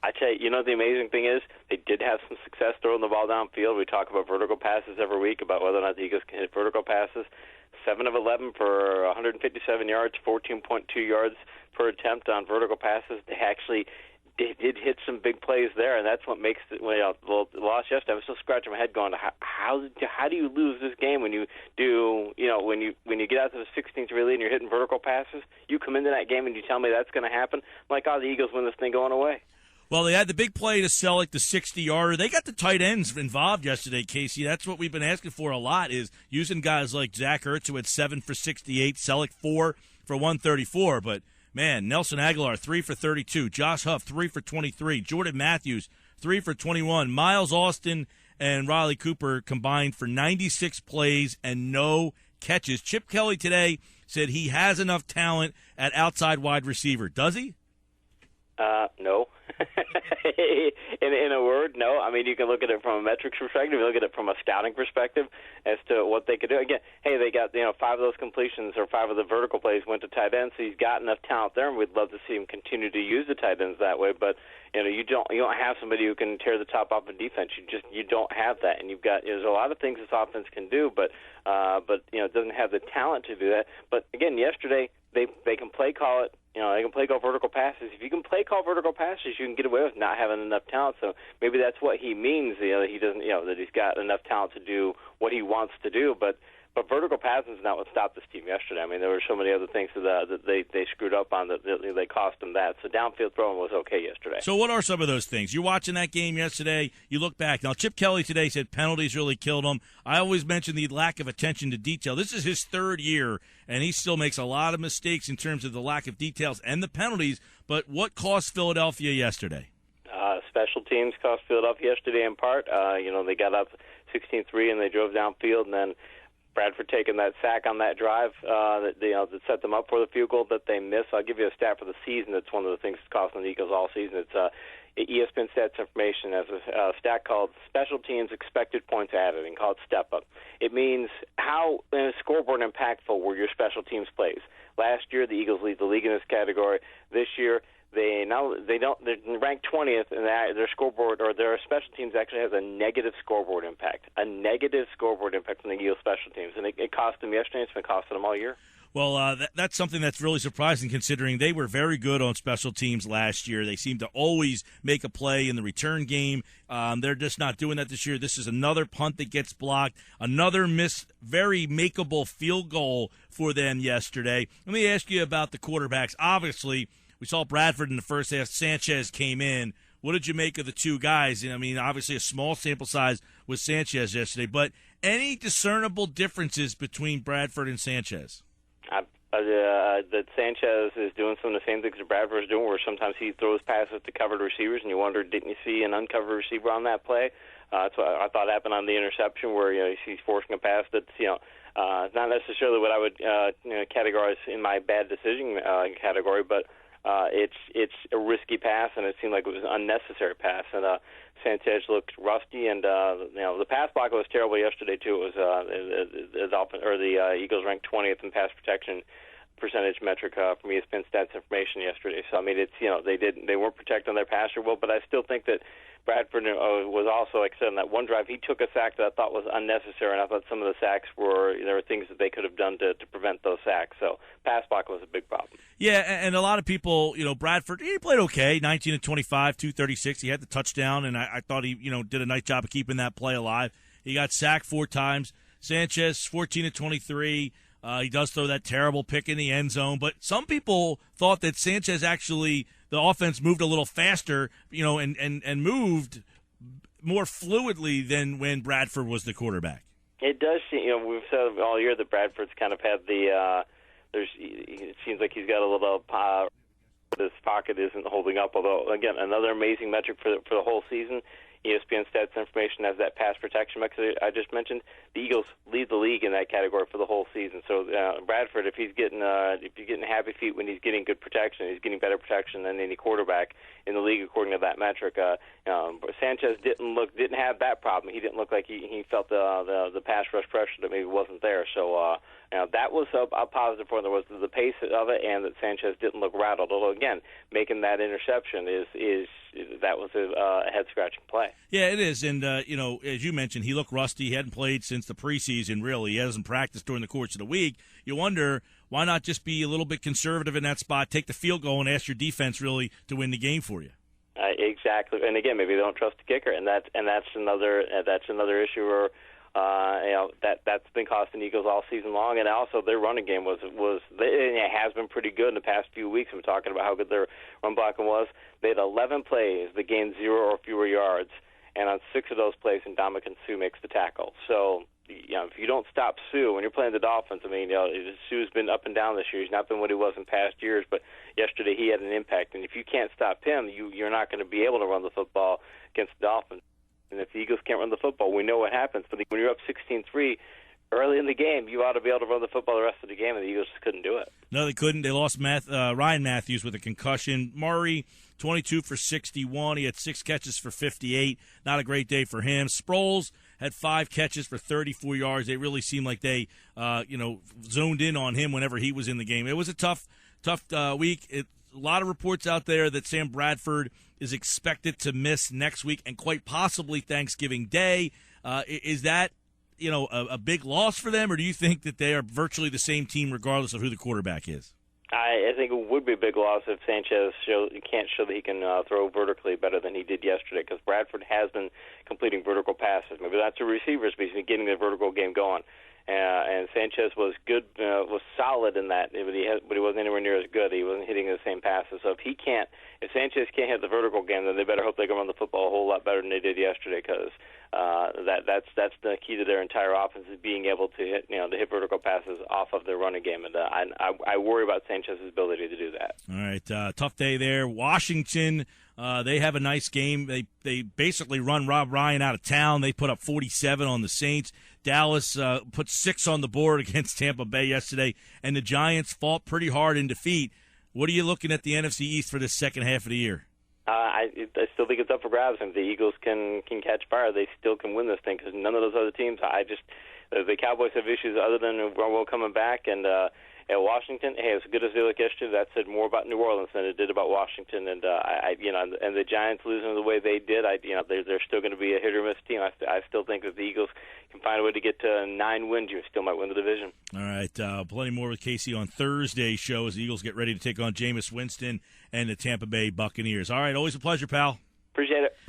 I tell you, the amazing thing is they did have some success throwing the ball downfield. We talk about vertical passes every week, about whether or not the Eagles can hit vertical passes. 7 of 11 for 157 yards, 14.2 yards per attempt on vertical passes. They actually did hit some big plays there, and that's what makes it. The loss yesterday, I was still scratching my head, going, how do you lose this game when you do? When you get out to the 16th lead and you're hitting vertical passes, you come into that game and you tell me that's going to happen. I'm like, the Eagles win this thing going away. Well, they had the big play to Selleck, the 60-yarder. They got the tight ends involved yesterday, Casey. That's what we've been asking for a lot, is using guys like Zach Ertz, who had 7 for 68, Selleck 4 for 134. But, man, Nelson Aguilar, 3 for 32. Josh Huff, 3 for 23. Jordan Matthews, 3 for 21. Miles Austin and Riley Cooper combined for 96 plays and no catches. Chip Kelly today said he has enough talent at outside wide receiver. Does he? No. in a word, no. I mean, you can look at it from a metrics perspective, you look at it from a scouting perspective as to what they could do. Again, hey, they got 5 of those completions or 5 of the vertical plays went to tight ends, so he's got enough talent there, and we'd love to see him continue to use the tight ends that way. But you don't have somebody who can tear the top off of defense. You don't have that, and there's a lot of things this offense can do, but it doesn't have the talent to do that. But again, yesterday they can play call it. They can play call vertical passes. If you can play call vertical passes, you can get away with not having enough talent. So maybe that's what he means. That he doesn't. That he's got enough talent to do what he wants to do. But vertical passes is not what stopped this team yesterday. I mean, there were so many other things that they screwed up on that they cost them that. So downfield throwing was okay yesterday. So what are some of those things? You're watching that game yesterday. You look back. Now, Chip Kelly today said penalties really killed him. I always mention the lack of attention to detail. This is his 3rd year, and he still makes a lot of mistakes in terms of the lack of details and the penalties. But what cost Philadelphia yesterday? Special teams cost Philadelphia yesterday in part. They got up 16-3 and they drove downfield, and then Bradford taking that sack on that drive that set them up for the field goal that they missed. I'll give you a stat for the season. That's one of the things that's costing the Eagles all season. It's ESPN Stats Information has a stat called Special Teams Expected Points Added, and called Step Up. It means how scoreboard impactful were your special teams plays. Last year, the Eagles lead the league in this category. This year, they're ranked 20th, and their scoreboard or their special teams actually has a negative scoreboard impact. A negative scoreboard impact from the Eagles special teams, and it cost them yesterday. It's been costing them all year. Well, that's something that's really surprising, considering they were very good on special teams last year. They seem to always make a play in the return game. They're just not doing that this year. This is another punt that gets blocked, another very makeable field goal for them yesterday. Let me ask you about the quarterbacks. Obviously, we saw Bradford in the first half. Sanchez came in. What did you make of the two guys? I mean, obviously a small sample size with Sanchez yesterday, but any discernible differences between Bradford and Sanchez? That Sanchez is doing some of the same things that Bradford is doing, where sometimes he throws passes to covered receivers, and you wonder, didn't you see an uncovered receiver on that play? That's what I thought happened on the interception, where he's forcing a pass that's not necessarily what I would categorize in my bad decision category, but it's a risky pass, and it seemed like it was an unnecessary pass. And Sanchez looked rusty, and the pass block was terrible yesterday too. It was the Eagles ranked 20th in pass protection percentage metric from ESPN Stats Information yesterday. So I mean, it's they weren't protecting their passer well, but I still think that Bradford was also, like I said, on that one drive, he took a sack that I thought was unnecessary, and I thought some of the sacks there were things that they could have done to prevent those sacks. So pass block was a big problem. Yeah, and a lot of people, Bradford, he played okay, 19 of 25, 236. He had the touchdown, and I thought he, did a nice job of keeping that play alive. He got sacked 4 times. Sanchez, 14 of 23. He does throw that terrible pick in the end zone, but some people thought that Sanchez actually, the offense moved a little faster, and moved more fluidly than when Bradford was the quarterback. It does seem, we've said all year that Bradford's kind of had it seems like he's got a little, his pocket isn't holding up, although, again, another amazing metric for the whole season. ESPN Stats Information has that pass protection metric I just mentioned. The Eagles lead the league in that category for the whole season. So Bradford, if you're getting happy feet when he's getting good protection, he's getting better protection than any quarterback in the league according to that metric. Sanchez didn't have that problem. He didn't look like he felt the pass rush pressure that maybe wasn't there. So that was a positive for him. There was the pace of it, and that Sanchez didn't look rattled. Although again, making that interception is that was a head-scratching play. Yeah, it is. And, as you mentioned, he looked rusty. He hadn't played since the preseason, really. He hasn't practiced during the course of the week. You wonder, why not just be a little bit conservative in that spot, take the field goal, and ask your defense really to win the game for you? Exactly. And, again, maybe they don't trust the kicker, and that's another issue where that's been costing the Eagles all season long. And also their running game it has been pretty good in the past few weeks. I'm talking about how good their run blocking was. They had 11 plays that gained 0 or fewer yards, and on 6 of those plays, Ndamukong Suh makes the tackle. So, if you don't stop Suh when you're playing the Dolphins, Suh's been up and down this year. He's not been what he was in past years, but yesterday he had an impact. And if you can't stop him, you're not going to be able to run the football against the Dolphins. And if the Eagles can't run the football, we know what happens. But when you're up 16-3 early in the game, you ought to be able to run the football the rest of the game, and the Eagles just couldn't do it. No, they couldn't. They lost Ryan Matthews with a concussion. Murray, 22 for 61. He had 6 catches for 58. Not a great day for him. Sproles had 5 catches for 34 yards. They really seemed like they, zoned in on him whenever he was in the game. It was a tough week. A lot of reports out there that Sam Bradford is expected to miss next week and quite possibly Thanksgiving Day. Is that, a big loss for them, or do you think that they are virtually the same team regardless of who the quarterback is? I think it would be a big loss if Sanchez can't show that he can throw vertically better than he did yesterday, because Bradford has been completing vertical passes. Maybe that's the receivers, but he's been getting the vertical game going. And Sanchez was good, was solid in that, but he wasn't anywhere near as good. He wasn't hitting the same passes. So if Sanchez can't hit the vertical game, then they better hope they can run the football a whole lot better than they did yesterday, because that's the key to their entire offense, is being able to hit to hit vertical passes off of their running game. And I worry about Sanchez's ability to do that. All right, tough day there. Washington. They have a nice game. They basically run Rob Ryan out of town. They put up 47 on the Saints. Dallas put 6 on the board against Tampa Bay yesterday, and the Giants fought pretty hard in defeat. What are you looking at the NFC East for this second half of the year? I still think it's up for grabs. And if the Eagles can catch fire, they still can win this thing, because none of those other teams, the Cowboys have issues other than Romo coming back, and at Washington, hey, as good as they look yesterday, that said more about New Orleans than it did about Washington. And and the Giants losing the way they did, they're still going to be a hit or miss team. I still think that the Eagles can find a way to get to 9 wins. You still might win the division. All right, plenty more with Casey on Thursday's show as the Eagles get ready to take on Jameis Winston and the Tampa Bay Buccaneers. All right, always a pleasure, pal. Appreciate it.